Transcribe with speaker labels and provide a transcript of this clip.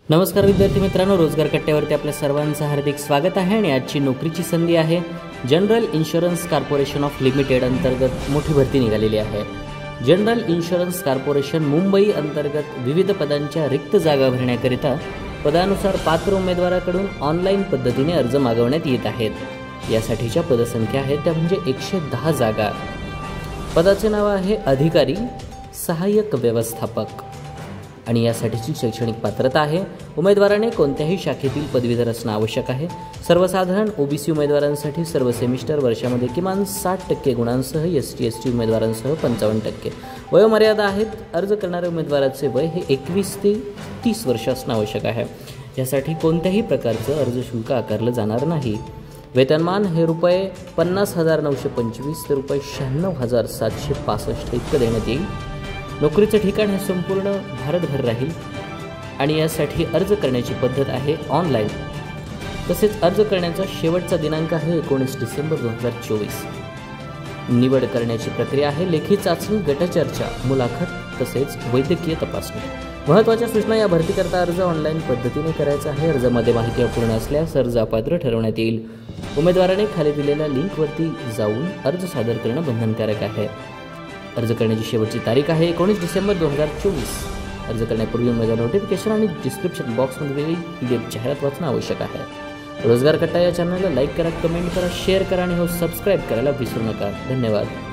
Speaker 1: नमस्कार विद्यार्थी मित्रांनो, रोजगार कट्ट्यावरती आपल्या सर्वांचं हार्दिक स्वागत आहे। आणि आजची नोकरीची संधी आहे general insurance corporation of limited अंतर्गत मोठी भरती निघालेली आहे। जनरल इन्शुरन्स कॉर्पोरेशन मुंबई अंतर्गत विविध पदांच्या रिक्त जागा भरण्याकरिता पदानुसार पात्र उमेदवाराकडून ऑनलाईन पद्धतीने अर्ज मागवण्यात येत आहेत। यासाठीच्या पदसंख्या आहेत त्या म्हणजे 110 जागा। पदाचे नाव आहे अधिकारी सहाय्यक व्यवस्थापक आणि यासाठीची शैक्षणिक पात्रता आहे उमेदवाराने कोणत्याही शाखेतील पदवीधर असणे आवश्यक आहे। सर्वसाधारण ओबीसी उमेदवारांसाठी सर्व सेमिस्टर वर्षामध्ये किमान 60% गुणांसह, एसटी एसटी उमेदवारांसह 55%। वयोमर्यादा आहेत अर्ज करणाऱ्या उमेदवाराचे वय हे 21 ते 30 वर्ष असणे आवश्यक आहे। यासाठी कोणत्याही प्रकारचं अर्ज शुल्क आकारलं जाणार नाही। वेतनमान हे रुपये 50,925 ते रुपये 96,765 इतकं देण्यात येईल। नोकरीचं ठिकाण हे संपूर्ण भारतभर राहील आणि यासाठी अर्ज करण्याची पद्धत आहे ऑनलाईन। तसेच अर्ज करण्याचा शेवटचा दिनांक आहे 19 डिसेंबर 2024। निवड करण्याची प्रक्रिया आहे लेखी चाचणी, गटचर्चा, मुलाखत तसेच वैद्यकीय तपासणी। महत्त्वाच्या सूचना, या भरतीकरता अर्ज ऑनलाईन पद्धतीने करायचा आहे। अर्जामध्ये माहिती अपूर्ण असल्यास अर्ज अपात्र ठरवण्यात येईल। उमेदवाराने खाली दिलेल्या लिंकवरती जाऊन अर्ज सादर करणं बंधनकारक आहे। अर्ज करण्याची शेवटची तारीख आहे 19 डिसेंबर 2024। अर्ज करण्यापूर्वी उमेदवार नोटिफिकेशन आणि डिस्क्रिप्शन बॉक्समध्ये दिलेली PDF जाहिरात वाचणं आवश्यक आहे। रोजगार कट्टा या चॅनलला लाईक करा, कमेंट करा, शेअर करा आणि सबस्क्राईब करायला विसरू नका। धन्यवाद।